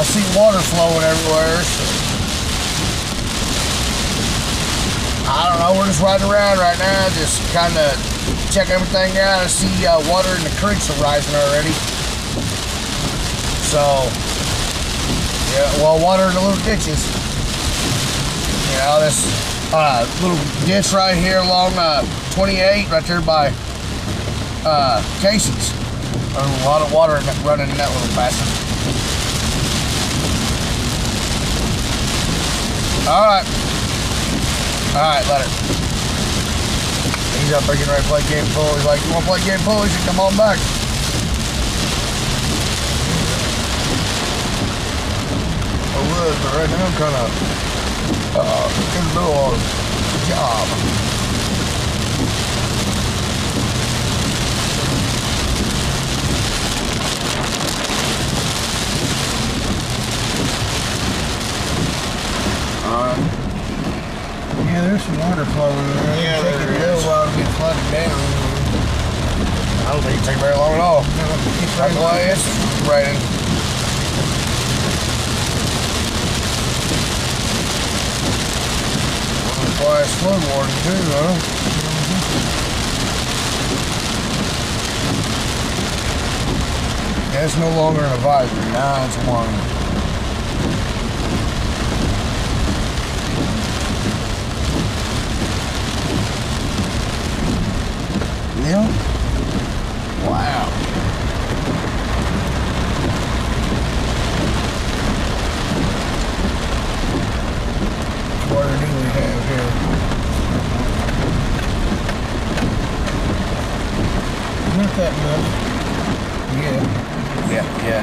I see water flowing everywhere. So I don't know. We're just riding around right now, just kind of check everything out. I see water in the creeks are rising already. So yeah, well, water in the little ditches. You know, this little ditch right here along 28, right there by Casey's. There's a lot of water running in that little passage. Alright, later. He's up there getting ready to play game pool. He's like, you want to play game pool? You should come on back. I would, but right now I'm kind of in the middle of the job. Yeah, there's some water flowing there. Yeah, there is. It'll take a while to get flooded down. I don't think it'll take very long at all. That's why it's raining. That's why it's flood warning too, huh? Yeah, it's no longer an advisory. Now it's warning. Yeah. Wow. What do we have here? Not that much. Yeah.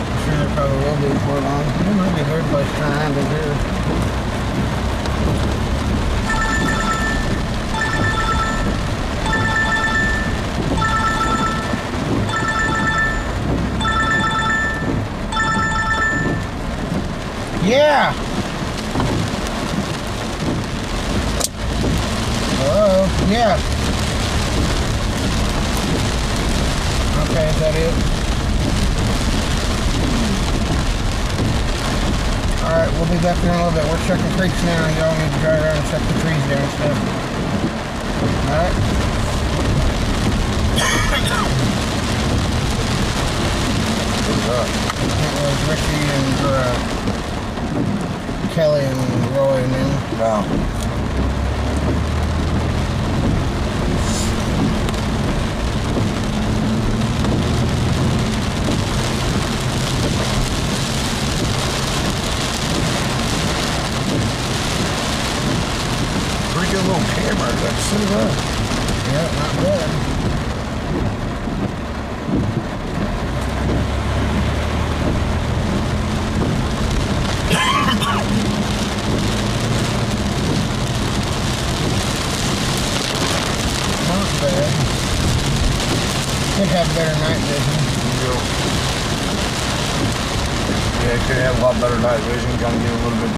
I'm sure there probably will be before long. There might be a third place trying to do. Yeah. Hello. Yeah. Okay, is that it? Alright, we'll be back there in a little bit. We're checking creeks now. Y'all need to drive around and check the trees there and stuff. Alright. It was Ricky and Kelly and Roy and them. No. Pretty good little camera, let's see that. Yeah, not bad. Could have better night vision. Yeah, it could have a lot better night vision, kind of get a little bit